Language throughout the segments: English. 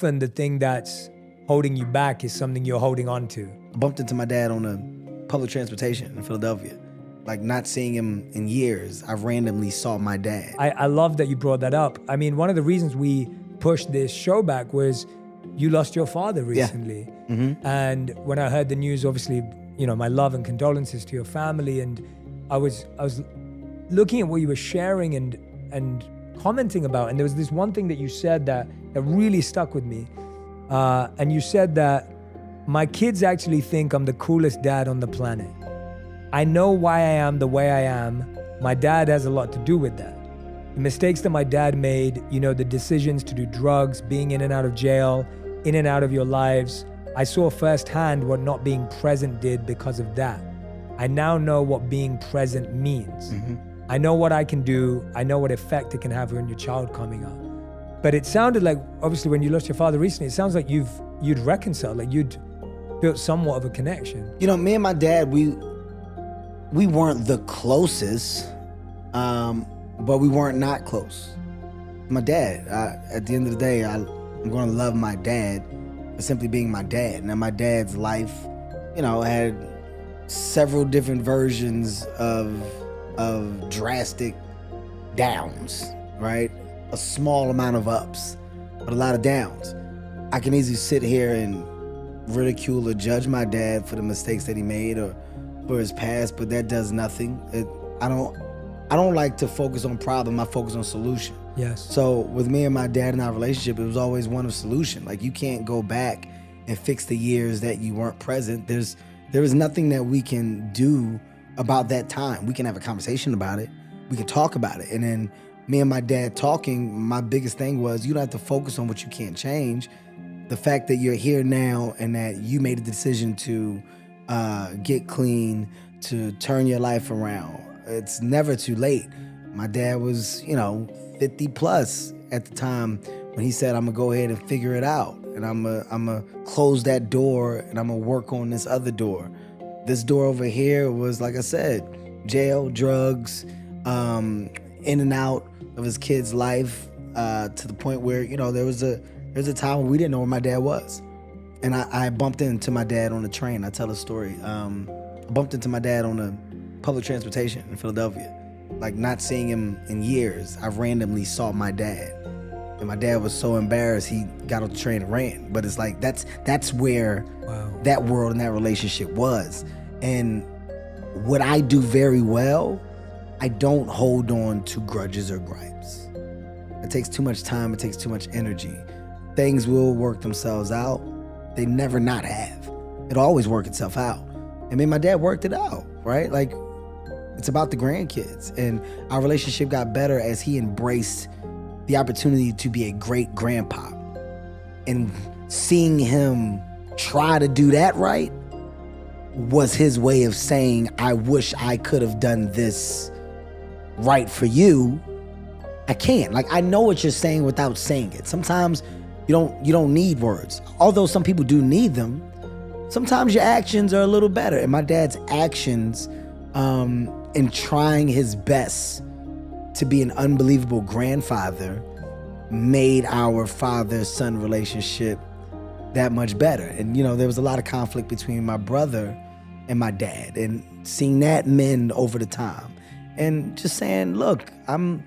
often the thing that's holding you back is something you're holding on to. I bumped into my dad on a public transportation in Philadelphia. Like, not seeing him in years, I randomly saw my dad. I love that you brought that up. I mean, one of the reasons we pushed this show back was you lost your father recently. Yeah. Mm-hmm. And when I heard the news, obviously, you know, my love and condolences to your family. And I was looking at what you were sharing and commenting about. And there was this one thing that you said that really stuck with me. And you said that my kids actually think I'm the coolest dad on the planet. I know why I am the way I am. My dad has a lot to do with that. The mistakes that my dad made, you know, the decisions to do drugs, being in and out of jail, in and out of your lives. I saw firsthand what not being present did because of that. I now know what being present means. Mm-hmm. I know what I can do. I know what effect it can have on your child coming up. But it sounded like, obviously, when you lost your father recently, it sounds like you'd reconciled, like you'd built somewhat of a connection. You know, me and my dad, we weren't the closest, but we weren't not close. My dad, at the end of the day, I'm going to love my dad for simply being my dad. Now, my dad's life, you know, had several different versions of drastic downs, right? A small amount of ups, but a lot of downs. I can easily sit here and ridicule or judge my dad for the mistakes that he made or for his past, but that does nothing. I don't like to focus on problem. I focus on solution. Yes. So with me and my dad and our relationship, it was always one of solution. Like, you can't go back and fix the years that you weren't present. There is nothing that we can do about that time. We can have a conversation about it. We can talk about it. And then me and my dad talking, my biggest thing was, you don't have to focus on what you can't change. The fact that you're here now and that you made a decision to get clean, to turn your life around. It's never too late. My dad was, 50 plus at the time when he said, I'm gonna go ahead and figure it out. And I'm gonna close that door and I'm gonna work on this other door. This door over here was, like I said, jail, drugs, in and out of his kid's life, to the point where, there was a time when we didn't know where my dad was. And I bumped into my dad on the train. I tell a story. I bumped into my dad on a public transportation in Philadelphia. Like, not seeing him in years, I randomly saw my dad. And my dad was so embarrassed, he got off the train and ran. But it's like, that's where that world and that relationship was. And what I do very well, I don't hold on to grudges or gripes. It takes too much time, it takes too much energy. Things will work themselves out. They never not have. It'll always work itself out. And me and my dad worked it out, right? Like, it's about the grandkids. And our relationship got better as he embraced the opportunity to be a great grandpa. And seeing him try to do that right was his way of saying, I wish I could have done this right for you. I can't. Like, I know what you're saying without saying it. Sometimes you don't need words. Although some people do need them, sometimes your actions are a little better. And my dad's actions, in trying his best to be an unbelievable grandfather, made our father-son relationship that much better. And, there was a lot of conflict between my brother and my dad, and seeing that mend over the time. And just saying, look, I'm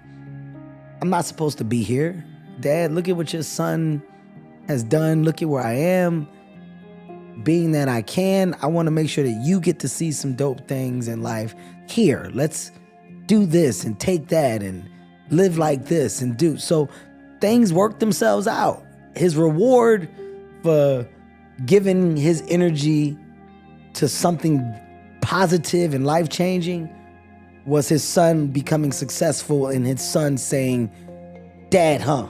not supposed to be here. Dad, look at what your son has done. Look at where I am. Being that I can, I want to make sure that you get to see some dope things in life. Here, let's do this and take that and live like this and do. So things work themselves out. His reward for giving his energy to something positive and life-changing was his son becoming successful and his son saying, Dad, huh?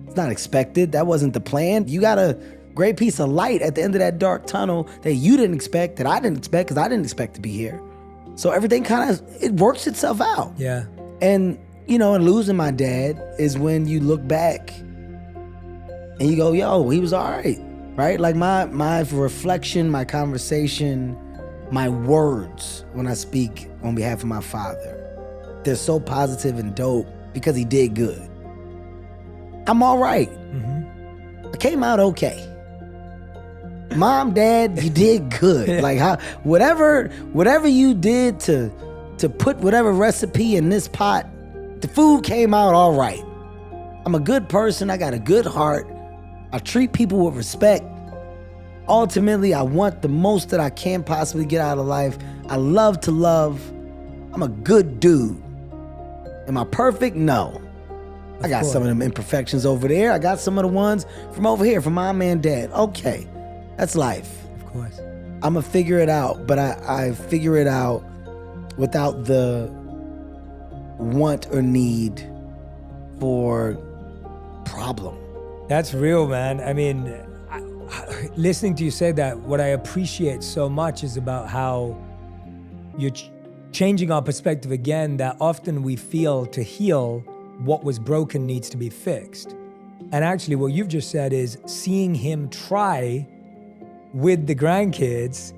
It's not expected. That wasn't the plan. You got a great piece of light at the end of that dark tunnel that you didn't expect, that I didn't expect, because I didn't expect to be here. So everything it works itself out. Yeah. And, and losing my dad is when you look back and you go, yo, he was all right? Like, my reflection, my conversation, my words when I speak on behalf of my father, they're so positive and dope because he did good. I'm all right. Mm-hmm. I came out okay. Mom, Dad, you did good. Like whatever you did to put whatever recipe in this pot, the food came out all right. I'm a good person. I got a good heart. I treat people with respect. Ultimately, I want the most that I can possibly get out of life. I love to love. I'm a good dude. Am I perfect? No. I got some of them imperfections over there. I got some of the ones from over here, from Mom and Dad. Okay, that's life. Of course. I'm going to figure it out, but I figure it out without the want or need for problem. That's real, man. I mean, listening to you say that, what I appreciate so much is about how you're changing our perspective again, that often we feel to heal, what was broken needs to be fixed. And actually what you've just said is seeing him try with the grandkids,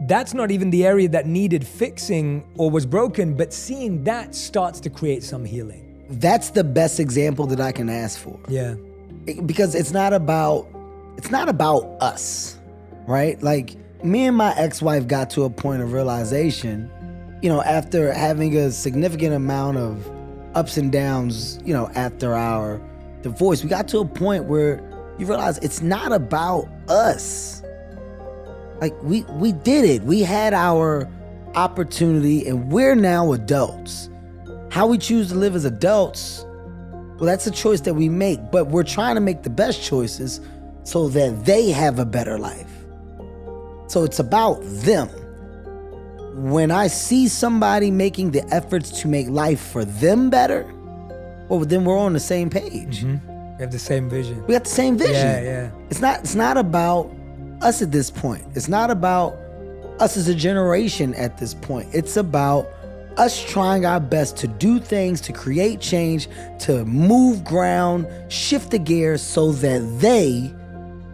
that's not even the area that needed fixing or was broken, but seeing that starts to create some healing. That's the best example that I can ask for. Yeah. Because it's not about us, right? Like me and my ex-wife got to a point of realization, after having a significant amount of ups and downs, after our divorce, we got to a point where you realize it's not about us. Like we did it. We had our opportunity and we're now adults. How we choose to live as adults, well, that's a choice that we make, but we're trying to make the best choices so that they have a better life. So it's about them. When I see somebody making the efforts to make life for them better, well, then we're on the same page. Mm-hmm. We have the same vision. We got the same vision. Yeah. It's not about us at this point. It's not about us as a generation at this point. It's about us trying our best to do things, to create change, to move ground, shift the gears so that they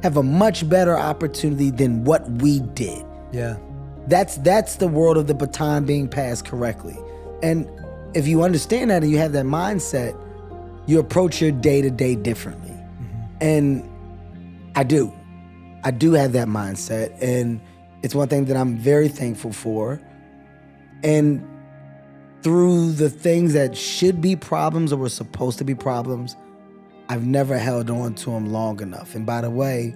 have a much better opportunity than what we did. Yeah. That's the world of the baton being passed correctly. And if you understand that and you have that mindset, you approach your day-to-day differently. Mm-hmm. And I do have that mindset, and it's one thing that I'm very thankful for. And through the things that should be problems or were supposed to be problems, I've never held on to them long enough. And by the way,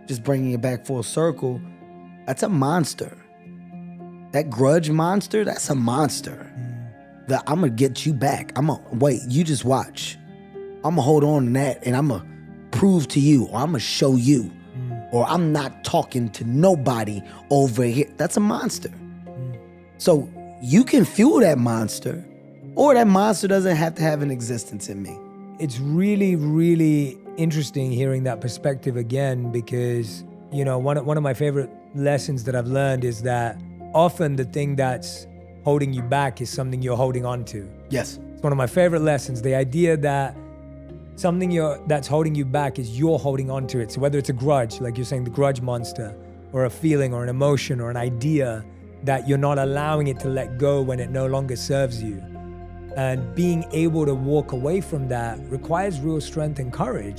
just bringing it back full circle, that's a monster. That grudge monster, that's a monster. That I'm gonna get you back. Wait, you just watch. I'm gonna hold on to that and I'm gonna prove to you, or I'm gonna show you, or I'm not talking to nobody over here. That's a monster. So you can fuel that monster, or that monster doesn't have to have an existence in me. It's really, really interesting hearing that perspective again, because, one of my favorite lessons that I've learned is that often the thing that's holding you back is something you're holding on to. Yes. It's one of my favorite lessons, the idea that something that's holding you back is you're holding on to it. So whether it's a grudge, like you're saying, the grudge monster, or a feeling or an emotion or an idea, that you're not allowing it to let go when it no longer serves you. And being able to walk away from that requires real strength and courage.